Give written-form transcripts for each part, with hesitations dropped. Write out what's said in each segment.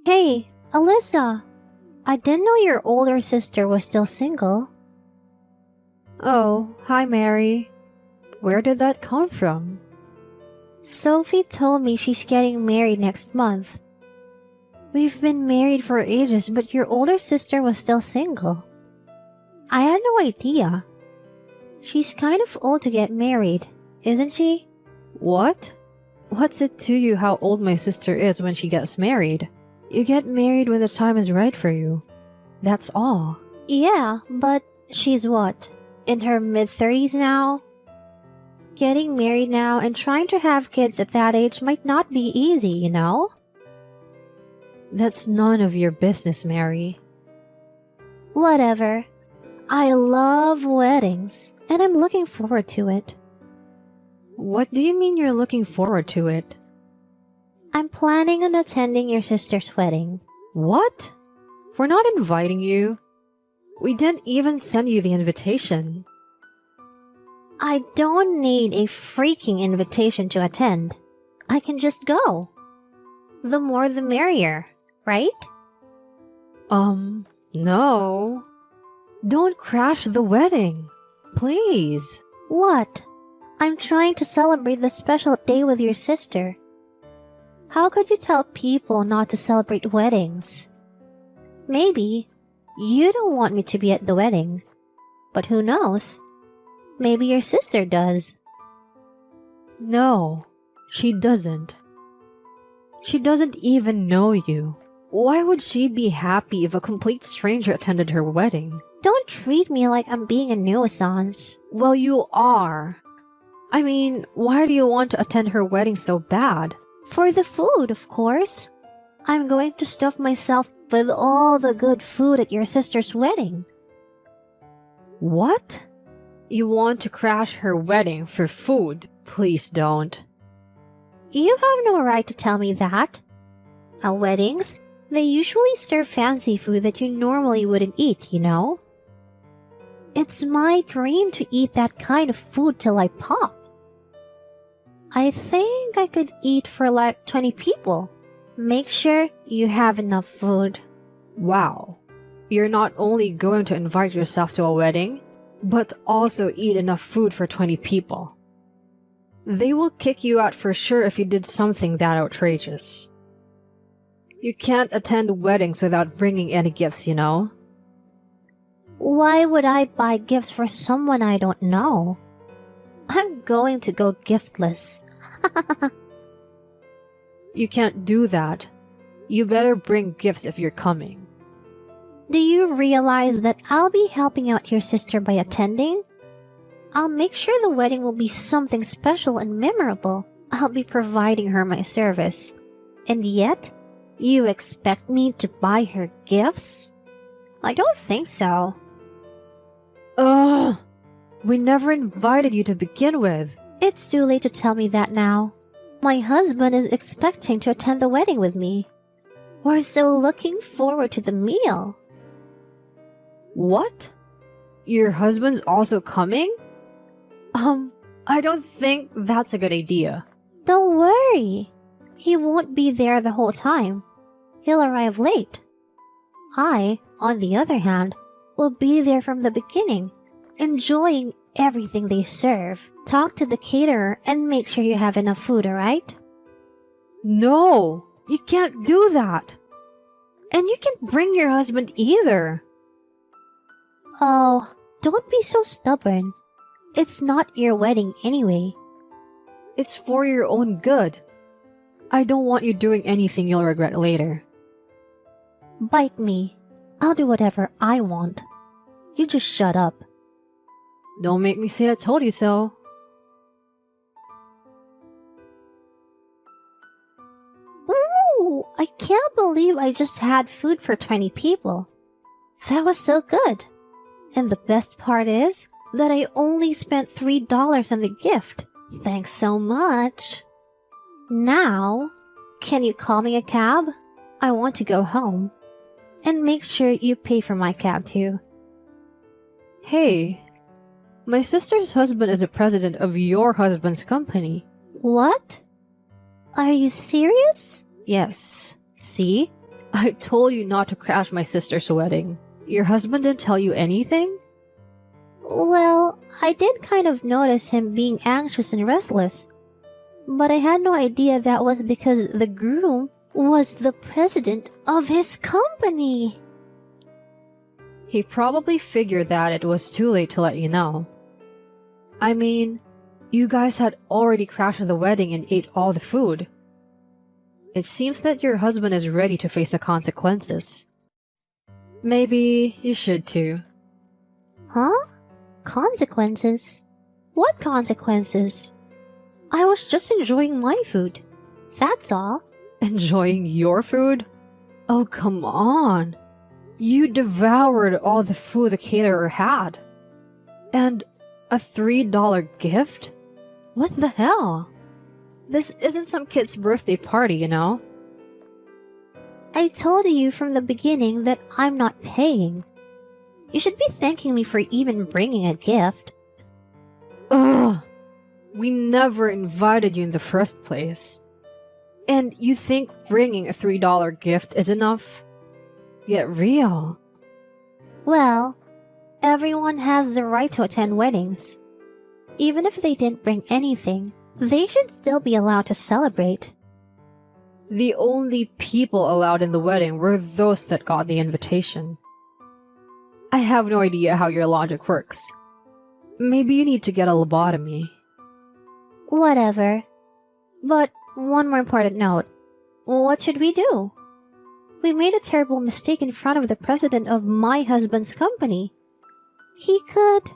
Hey, Alyssa! I didn't know your older sister was still single. Oh, hi Mary. Where did that come from? Sophie told me she's getting married next month. We've been married for ages, but your older sister was still single. I had no idea. She's kind of old to get married, isn't she? What? What's it to you how old my sister is when she gets married? You get married when the time is right for you. That's all. Yeah, but she's what? In her mid-30s now? Getting married now and trying to have kids at that age might not be easy, you know? That's none of your business, Mary. Whatever. I love weddings, and I'm looking forward to it. What do you mean you're looking forward to it? I'm planning on attending your sister's wedding. What? We're not inviting you. We didn't even send you the invitation. I don't need a freaking invitation to attend. I can just go. The more the merrier, right? No. Don't crash the wedding. Please. What? I'm trying to celebrate this special day with your sister. How could you tell people not to celebrate weddings? Maybe you don't want me to be at the wedding, but who knows? Maybe your sister does. No, she doesn't. She doesn't even know you. Why would she be happy if a complete stranger attended her wedding? Don't treat me like I'm being a nuisance. Well, you are. I mean, why do you want to attend her wedding so bad? For the food, of course. I'm going to stuff myself with all the good food at your sister's wedding. What? You want to crash her wedding for food? Please don't. You have no right to tell me that. At weddings, they usually serve fancy food that you normally wouldn't eat, you know? It's my dream to eat that kind of food till I pop. I think I could eat for like 20 people. Make sure you have enough food. Wow. You're not only going to invite yourself to a wedding, but also eat enough food for 20 people. They will kick you out for sure if you did something that outrageous. You can't attend weddings without bringing any gifts, you know? Why would I buy gifts for someone I don't know? I'm going to go giftless. You can't do that. You better bring gifts if you're coming. Do you realize that I'll be helping out your sister by attending? I'll make sure the wedding will be something special and memorable. I'll be providing her my service. And yet, you expect me to buy her gifts? I don't think so. Ugh! We never invited you to begin with. It's too late to tell me that now. My husband is expecting to attend the wedding with me. We're so looking forward to the meal. What? Your husband's also coming? I don't think that's a good idea. Don't worry. He won't be there the whole time. He'll arrive late. I, on the other hand, will be there from the beginning, enjoying everything they serve. Talk to the caterer and make sure you have enough food, alright? No, you can't do that. And you can't bring your husband either. Oh, don't be so stubborn. It's not your wedding anyway. It's for your own good. I don't want you doing anything you'll regret later. Bite me. I'll do whatever I want. You just shut up. Don't make me say I told you so. Ooh, I can't believe I just had food for 20 people. That was so good. And the best part is that I only spent $3 on the gift. Thanks so much. Now, can you call me a cab? I want to go home. And make sure you pay for my cab too. Hey, my sister's husband is the president of your husband's company. What? Are you serious? Yes. See? I told you not to crash my sister's wedding. Your husband didn't tell you anything? Well, I did kind of notice him being anxious and restless, but I had no idea that was because the groom was the president of his company. He probably figured that it was too late to let you know. I mean, you guys had already crashed the wedding and ate all the food. It seems that your husband is ready to face the consequences. Maybe you should too. Huh? Consequences? What consequences? I was just enjoying my food. That's all. Enjoying your food? Oh, come on. You devoured all the food the caterer had. And a $3 gift? What the hell? This isn't some kid's birthday party, you know? I told you from the beginning that I'm not paying. You should be thanking me for even bringing a gift. Ugh! We never invited you in the first place. And you think bringing a $3 gift is enough? Get real. Well, everyone has the right to attend weddings. Even if they didn't bring anything, they should still be allowed to celebrate. The only people allowed in the wedding were those that got the invitation. I have no idea how your logic works. Maybe you need to get a lobotomy. Whatever. But one more important note. What should we do? We made a terrible mistake in front of the president of my husband's company. He could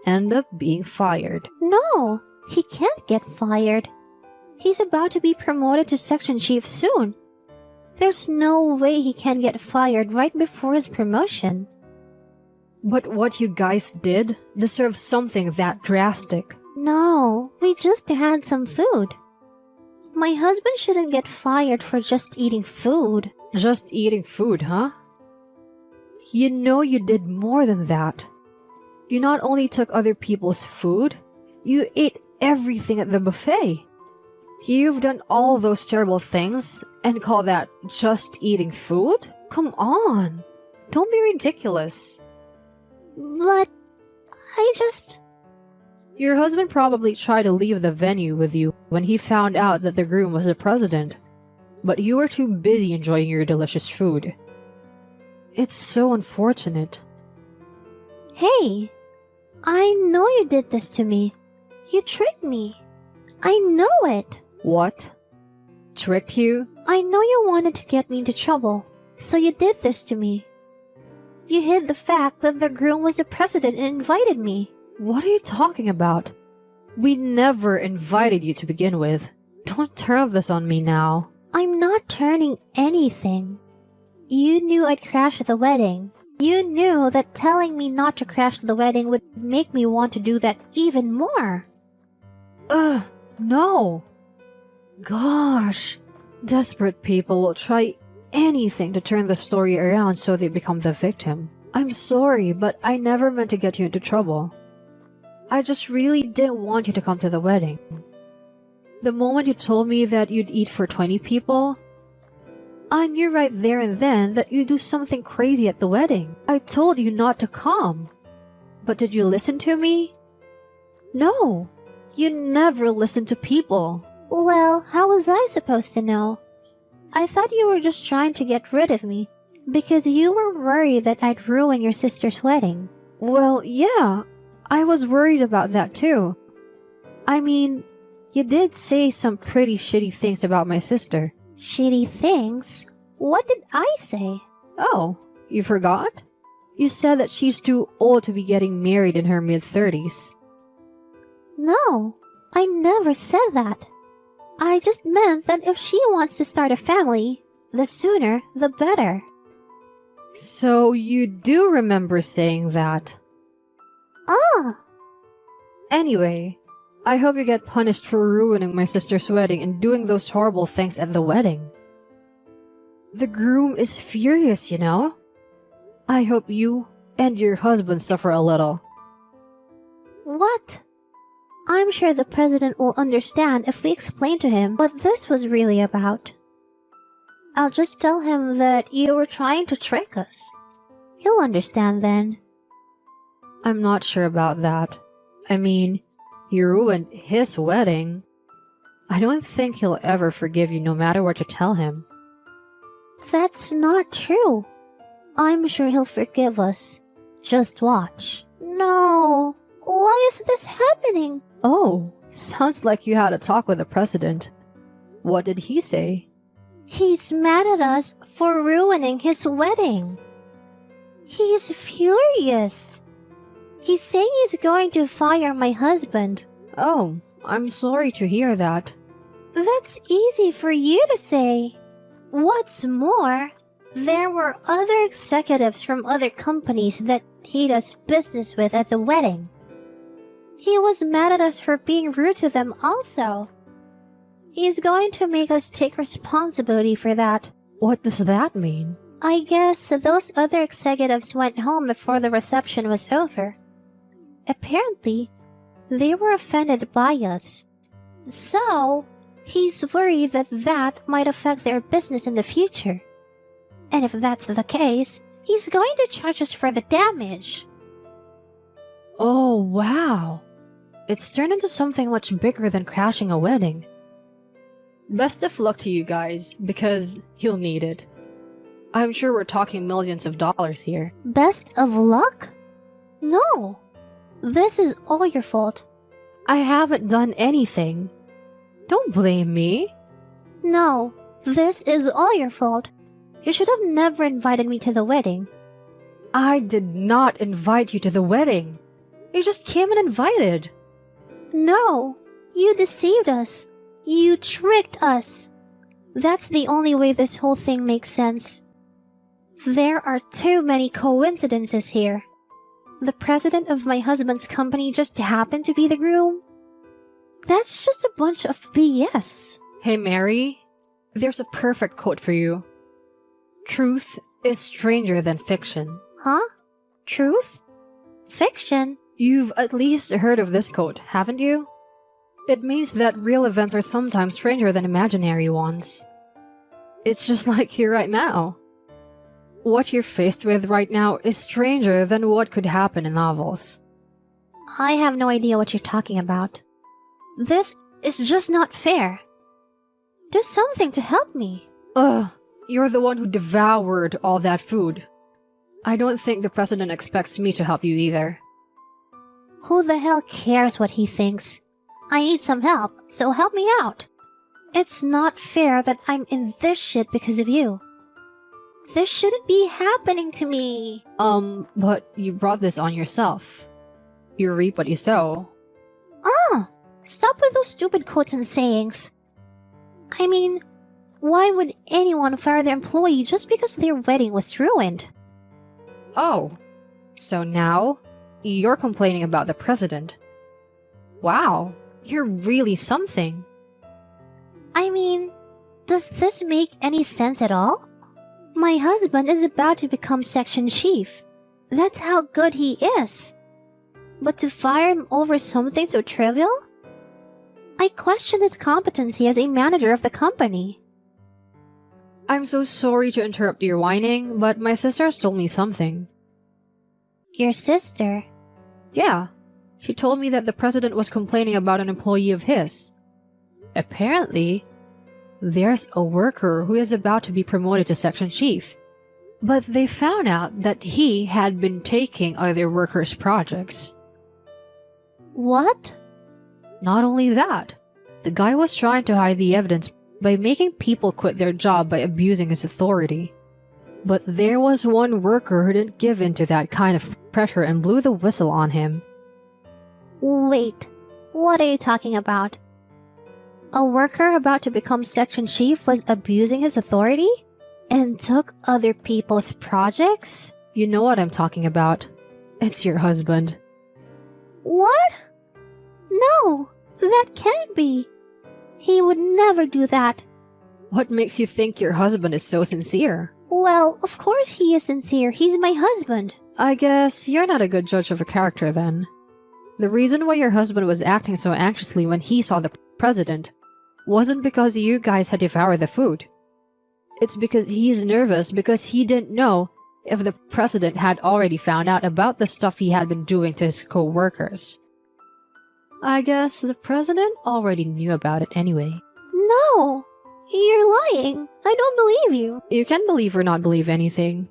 end up being fired. No, he can't get fired. He's about to be promoted to section chief soon. There's no way he can get fired right before his promotion. But what you guys did deserves something that drastic. No, we just had some food. My husband shouldn't get fired for just eating food. Just eating food, huh? You know you did more than that. You not only took other people's food, you ate everything at the buffet. You've done all those terrible things and call that just eating food? Come on. Don't be ridiculous. But I just... Your husband probably tried to leave the venue with you when he found out that the groom was the president, but you were too busy enjoying your delicious food. It's so unfortunate. Hey, I know you did this to me. You tricked me. I know it. What? Tricked you? I know you wanted to get me into trouble, so you did this to me. You hid the fact that the groom was the president and invited me. What are you talking about? We never invited you to begin with. Don't turn this on me now. I'm not turning anything. You knew I'd crash the wedding. You knew that telling me not to crash the wedding would make me want to do that even more. Ugh, no. Gosh, desperate people will try anything to turn the story around so they become the victim. I'm sorry, but I never meant to get you into trouble. I just really didn't want you to come to the wedding. The moment you told me that you'd eat for 20 people, I knew right there and then that you'd do something crazy at the wedding. I told you not to come. But did you listen to me? No, you never listen to people. Well, how was I supposed to know? I thought you were just trying to get rid of me because you were worried that I'd ruin your sister's wedding. Well, yeah, I was worried about that too. I mean, you did say some pretty shitty things about my sister. Shitty things? What did I say? Oh, you forgot? You said that she's too old to be getting married in her mid-30s. No, I never said that. I just meant that if she wants to start a family, the sooner the better. So you do remember saying that? Ah! Anyway, I hope you get punished for ruining my sister's wedding and doing those horrible things at the wedding. The groom is furious, you know? I hope you and your husband suffer a little. What? I'm sure the president will understand if we explain to him what this was really about. I'll just tell him that you were trying to trick us. He'll understand then. I'm not sure about that. I mean, you ruined his wedding. I don't think he'll ever forgive you no matter what you tell him. That's not true. I'm sure he'll forgive us. Just watch. No! Why is this happening? Oh, sounds like you had a talk with the president. What did he say? He's mad at us for ruining his wedding. He's furious. He's saying he's going to fire my husband. Oh, I'm sorry to hear that. That's easy for you to say. What's more, there were other executives from other companies that he does business with at the wedding. He was mad at us for being rude to them also. He's going to make us take responsibility for that. What does that mean? I guess those other executives went home before the reception was over. Apparently, they were offended by us. So, he's worried that that might affect their business in the future. And if that's the case, he's going to charge us for the damage. Oh, wow. It's turned into something much bigger than crashing a wedding. Best of luck to you guys, because you'll need it. I'm sure we're talking millions of dollars here. Best of luck? No. This is all your fault. I haven't done anything. Don't blame me. No, this is all your fault. You should have never invited me to the wedding. I did not invite you to the wedding. You just came and invited. No, you deceived us. You tricked us. That's the only way this whole thing makes sense. There are too many coincidences here. The president of my husband's company just happened to be the groom. That's just a bunch of BS. Hey Mary, there's a perfect quote for you. Truth is stranger than fiction. Huh? Truth? Fiction? You've at least heard of this quote, haven't you? It means that real events are sometimes stranger than imaginary ones. It's just like here right now. What you're faced with right now is stranger than what could happen in novels. I have no idea what you're talking about. This is just not fair. Do something to help me. Ugh, you're the one who devoured all that food. I don't think the president expects me to help you either. Who the hell cares what he thinks? I need some help, so help me out. It's not fair that I'm in this shit because of you. This shouldn't be happening to me. But you brought this on yourself. You reap what you sow. Stop with those stupid quotes and sayings. I mean, why would anyone fire their employee just because their wedding was ruined? Oh, so now you're complaining about the president. Wow, you're really something. I mean, does this make any sense at all? My husband is about to become section chief. That's how good he is. But to fire him over something so trivial? I question his competency as a manager of the company. I'm so sorry to interrupt your whining, but my sister's told me something. Your sister? Yeah, she told me that the president was complaining about an employee of his. Apparently, there's a worker who is about to be promoted to section chief. But they found out that he had been taking other workers' projects. What? Not only that, the guy was trying to hide the evidence by making people quit their job by abusing his authority. But there was one worker who didn't give in to that kind of pressure and blew the whistle on him. Wait, what are you talking about? A worker about to become section chief was abusing his authority? And took other people's projects? You know what I'm talking about. It's your husband. What? No, that can't be. He would never do that. What makes you think your husband is so sincere? Well, of course he is sincere. He's my husband. I guess you're not a good judge of a character then. The reason why your husband was acting so anxiously when he saw the president wasn't because you guys had devoured the food. It's because he's nervous because he didn't know if the president had already found out about the stuff he had been doing to his co-workers. I guess the president already knew about it anyway. No! You're lying. I don't believe you. You can believe or not believe anything,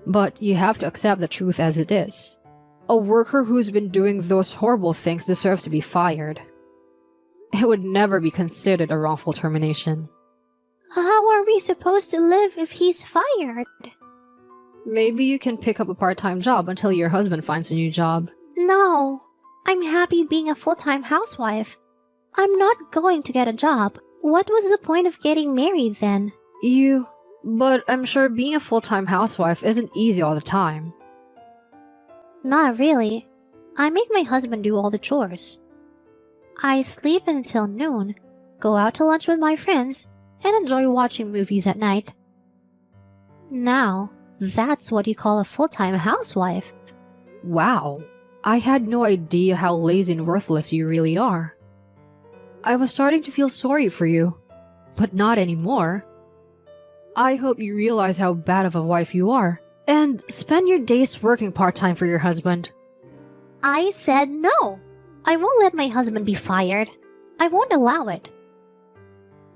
but you have to accept the truth as it is. A worker who's been doing those horrible things deserves to be fired. It would never be considered a wrongful termination. How are we supposed to live if he's fired? Maybe you can pick up a part-time job until your husband finds a new job. No. I'm happy being a full-time housewife. I'm not going to get a job. What was the point of getting married then? But I'm sure being a full-time housewife isn't easy all the time. Not really. I make my husband do all the chores. I sleep until noon, go out to lunch with my friends, and enjoy watching movies at night. Now, that's what you call a full-time housewife. Wow. I had no idea how lazy and worthless you really are. I was starting to feel sorry for you, but not anymore. I hope you realize how bad of a wife you are, and spend your days working part-time for your husband. I said no. I won't let my husband be fired. I won't allow it.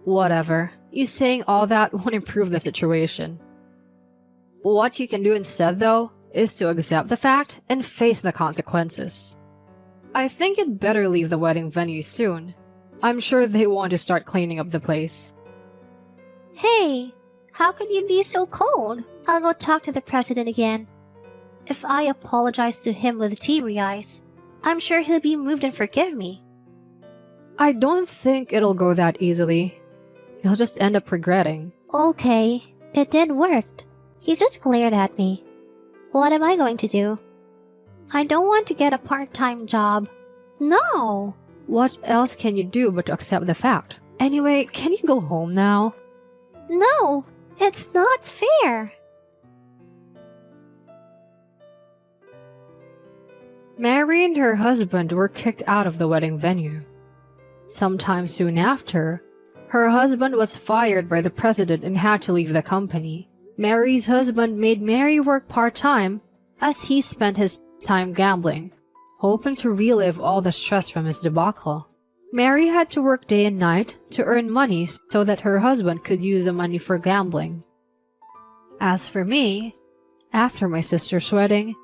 Whatever. You saying all that won't improve the situation. What you can do instead, though, is to accept the fact and face the consequences. I think you'd better leave the wedding venue soon. I'm sure they want to start cleaning up the place. Hey, how could you be so cold? I'll go talk to the president again. If I apologize to him with teary eyes, I'm sure he'll be moved and forgive me. I don't think it'll go that easily. You'll just end up regretting. Okay, it did work. He just glared at me. What am I going to do? I don't want to get a part-time job. No! What else can you do but to accept the fact? Anyway, can you go home now? No! It's not fair! Mary and her husband were kicked out of the wedding venue. Sometime soon after, her husband was fired by the president and had to leave the company. Mary's husband made Mary work part-time as he spent his time gambling, hoping to relive all the stress from his debacle. Mary had to work day and night to earn money so that her husband could use the money for gambling. As for me, after my sister's wedding,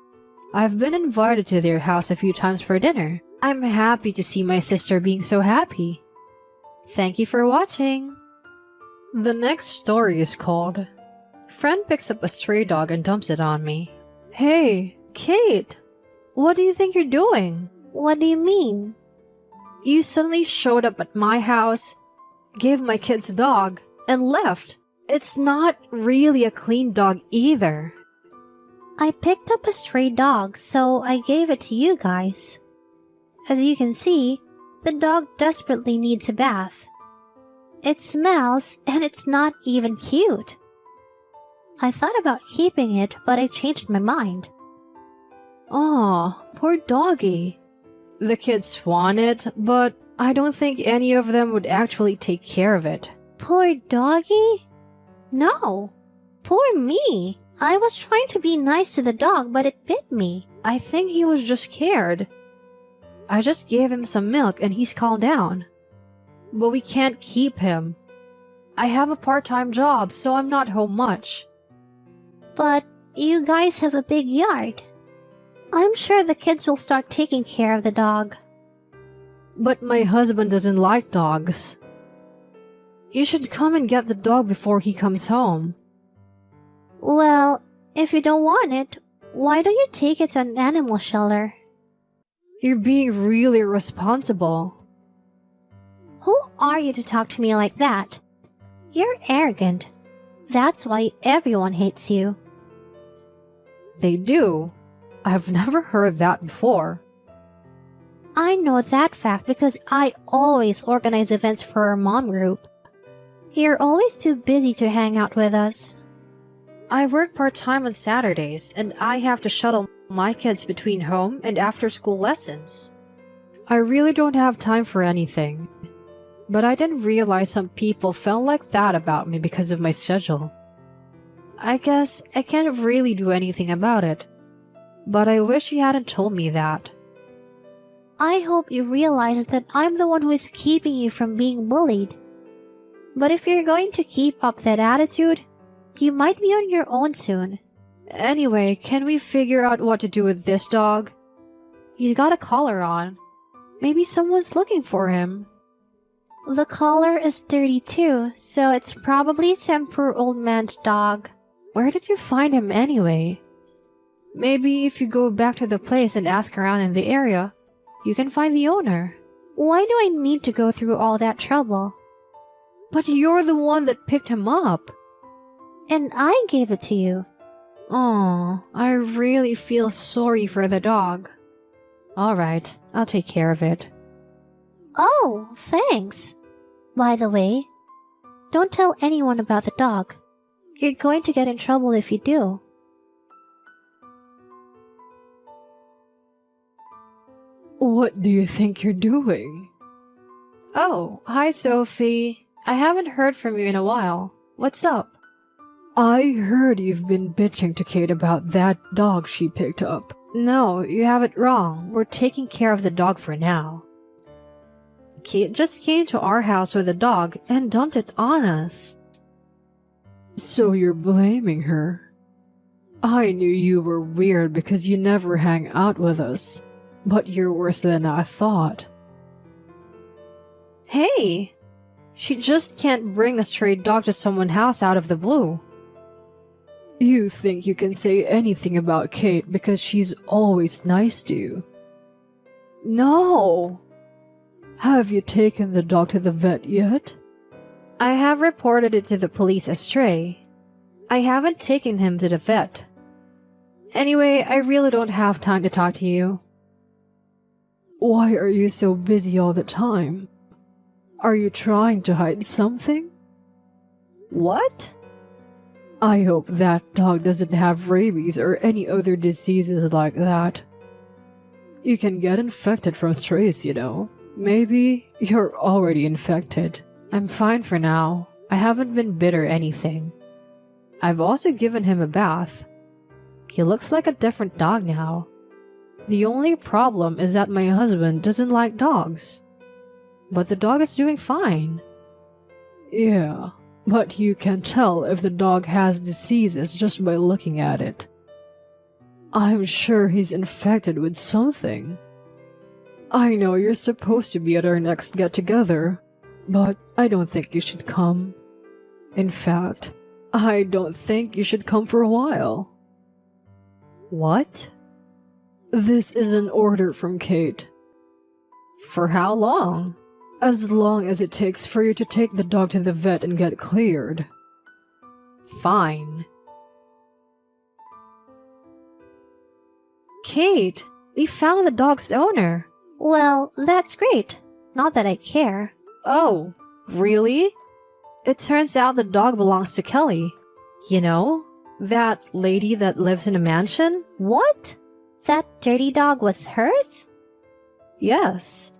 I've been invited to their house a few times for dinner. I'm happy to see my sister being so happy. Thank you for watching. The next story is called Friend Picks Up a Stray Dog and Dumps It on Me. Hey, Kate! What do you think you're doing? What do you mean? You suddenly showed up at my house, gave my kids a dog, and left. It's not really a clean dog either. I picked up a stray dog, so I gave it to you guys. As you can see, the dog desperately needs a bath. It smells, and it's not even cute. I thought about keeping it, but I changed my mind. Aw, poor doggy. The kids want it, but I don't think any of them would actually take care of it. Poor doggy? No. Poor me. I was trying to be nice to the dog, but it bit me. I think he was just scared. I just gave him some milk and he's calmed down. But we can't keep him. I have a part-time job, so I'm not home much. But you guys have a big yard. I'm sure the kids will start taking care of the dog. But my husband doesn't like dogs. You should come and get the dog before he comes home. Well, if you don't want it, why don't you take it to an animal shelter? You're being really irresponsible. Who are you to talk to me like that? You're arrogant. That's why everyone hates you. They do. I've never heard that before. I know that fact because I always organize events for our mom group. You're always too busy to hang out with us. I work part-time on Saturdays, and I have to shuttle my kids between home and after-school lessons. I really don't have time for anything. But I didn't realize some people felt like that about me because of my schedule. I guess I can't really do anything about it. But I wish you hadn't told me that. I hope you realize that I'm the one who is keeping you from being bullied. But if you're going to keep up that attitude, you might be on your own soon. Anyway, can we figure out what to do with this dog? He's got a collar on. Maybe someone's looking for him. The collar is dirty too, so it's probably some poor old man's dog. Where did you find him anyway? Maybe if you go back to the place and ask around in the area, you can find the owner. Why do I need to go through all that trouble? But you're the one that picked him up. And I gave it to you. Oh, I really feel sorry for the dog. Alright, I'll take care of it. Oh, thanks. By the way, don't tell anyone about the dog. You're going to get in trouble if you do. What do you think you're doing? Oh, hi Sophie. I haven't heard from you in a while. What's up? I heard you've been bitching to Kate about that dog she picked up. No, you have it wrong. We're taking care of the dog for now. Kate just came to our house with a dog and dumped it on us. So you're blaming her? I knew you were weird because you never hang out with us, but you're worse than I thought. Hey! She just can't bring a stray dog to someone's house out of the blue. You think you can say anything about Kate because she's always nice to you? No! Have you taken the dog to the vet yet? I have reported it to the police as stray. I haven't taken him to the vet. Anyway, I really don't have time to talk to you. Why are you so busy all the time? Are you trying to hide something? What? I hope that dog doesn't have rabies or any other diseases like that. You can get infected from strays, you know. Maybe you're already infected. I'm fine for now. I haven't been bit or anything. I've also given him a bath. He looks like a different dog now. The only problem is that my husband doesn't like dogs. But the dog is doing fine. Yeah, but you can tell if the dog has diseases just by looking at it. I'm sure he's infected with something. I know you're supposed to be at our next get-together, but I don't think you should come. In fact, I don't think you should come for a while. What? This is an order from Kate. For how long? As long as it takes for you to take the dog to the vet and get cleared. Fine. Kate, we found the dog's owner. Well, that's great. Not that I care. Oh, really? It turns out the dog belongs to Kelly. You know, that lady that lives in a mansion? What? That dirty dog was hers? Yes.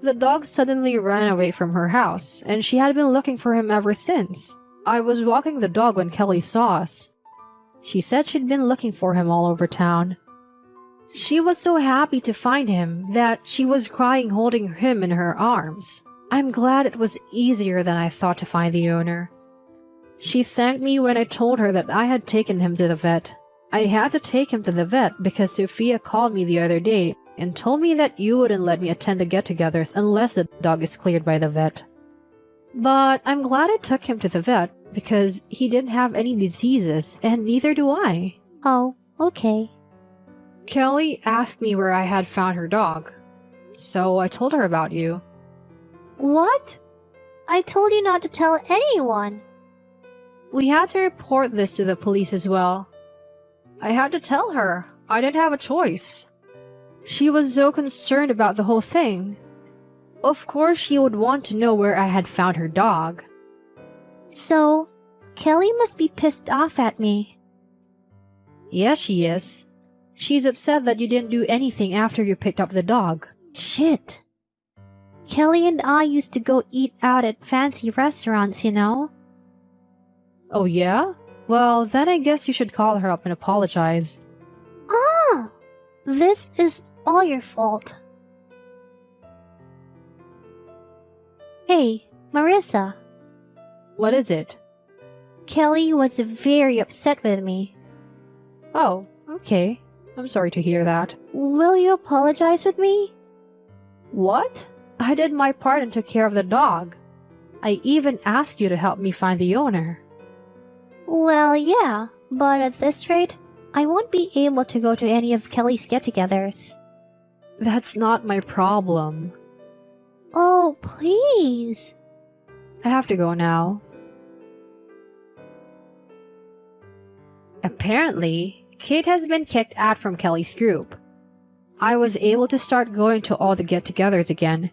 The dog suddenly ran away from her house, and she had been looking for him ever since. I was walking the dog when Kelly saw us. She said she'd been looking for him all over town. She was so happy to find him that she was crying holding him in her arms. I'm glad it was easier than I thought to find the owner. She thanked me when I told her that I had taken him to the vet. I had to take him to the vet because Sophia called me the other day and told me that you wouldn't let me attend the get-togethers unless the dog is cleared by the vet. But I'm glad I took him to the vet because he didn't have any diseases and neither do I. Oh, okay. Kelly asked me where I had found her dog, so I told her about you. What? I told you not to tell anyone. We had to report this to the police as well. I had to tell her. I didn't have a choice. She was so concerned about the whole thing. Of course she would want to know where I had found her dog. So, Kelly must be pissed off at me. Yeah, she is. She's upset that you didn't do anything after you picked up the dog. Shit. Kelly and I used to go eat out at fancy restaurants, you know? Oh yeah? Well, then I guess you should call her up and apologize. Ah! This is all your fault. Hey, Marissa. What is it? Kelly was very upset with me. Oh, okay. I'm sorry to hear that. Will you apologize with me? What? I did my part and took care of the dog. I even asked you to help me find the owner. Well, yeah, but at this rate, I won't be able to go to any of Kelly's get-togethers. That's not my problem. Oh, please. I have to go now. Apparently, Kate has been kicked out from Kelly's group. I was able to start going to all the get-togethers again,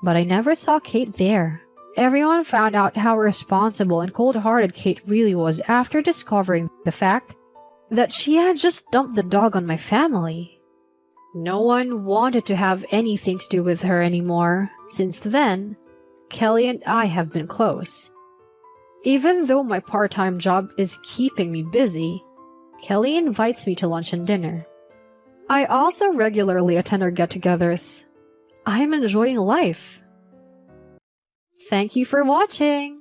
but I never saw Kate there. Everyone found out how irresponsible and cold-hearted Kate really was after discovering the fact that she had just dumped the dog on my family. No one wanted to have anything to do with her anymore. Since then, Kelly and I have been close. Even though my part-time job is keeping me busy, Kelly invites me to lunch and dinner. I also regularly attend our get-togethers. I am enjoying life. Thank you for watching!